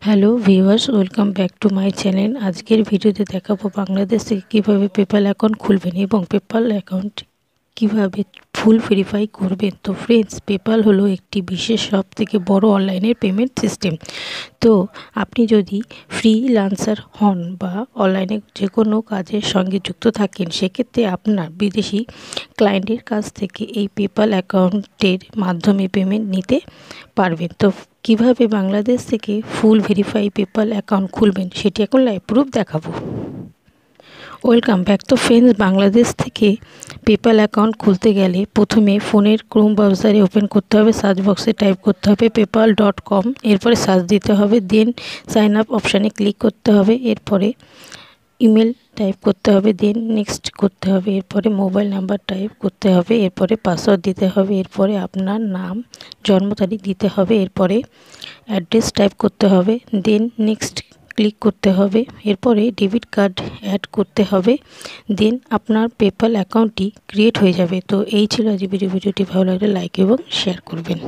Hello viewers, welcome back to my channel. আজকের ভিডিওতে দেখাবো বাংলাদেশ থেকে কীভাবে পেপ্যাল অ্যাকাউন্ট খুলবেন এবং পেপ্যাল অ্যাকাউন্ট কিভাবে ফুল ভেরিফাই করবেন। তো ফ্রেন্ডস, পেপ্যাল হলো একটি বিশেষ সবথেকে বড় অনলাইনের পেমেন্ট সিস্টেম। তো আপনি যদি ফ্রিল্যান্সার হন বা অনলাইনে যে কোনো কাজের সঙ্গে যুক্ত থাকেন, সেক্ষেত্রে আপনার বিদেশি ক্লায়েন্টের কাছ থেকে এই পেপ্যাল অ্যাকাউন্টের মাধ্যমে পেমেন্ট নিতে পারবেন। তো কিভাবে বাংলাদেশ থেকে ফুল ভেরিফাই পেপ্যাল অ্যাকাউন্ট খুলবেন সেটি এখন লাইভ প্রুফ দেখাবো। Welcome back. তো ফ্রেন্ডস, বাংলাদেশ থেকে পেপ্যাল অ্যাকাউন্ট খুলতে গেলে প্রথমে ফোনের ক্রোম ব্রাউজারে ওপেন করতে হবে, সার্চ বক্সে টাইপ করতে হবে PayPal.com, এরপরে সার্চ দিতে হবে, দেন সাইন আপ অপশানে ক্লিক করতে হবে, এরপরে ইমেল টাইপ করতে হবে, দেন নেক্সট করতে হবে, এরপরে মোবাইল নাম্বার টাইপ করতে হবে, এরপরে পাসওয়ার্ড দিতে হবে, এরপরে আপনার নাম, জন্ম তারিখ দিতে হবে, এরপরে অ্যাড্রেস টাইপ করতে হবে, দেন নেক্সট ক্লিক করতে হবে, এরপরে ডেবিট কার্ড অ্যাড করতে হবে, দেন আপনার পেপ্যাল অ্যাকাউন্টটি ক্রিয়েট হয়ে যাবে। তো এই ছিল আজ ভিডিওটি ভালো লাগলে লাইক এবং শেয়ার করবেন।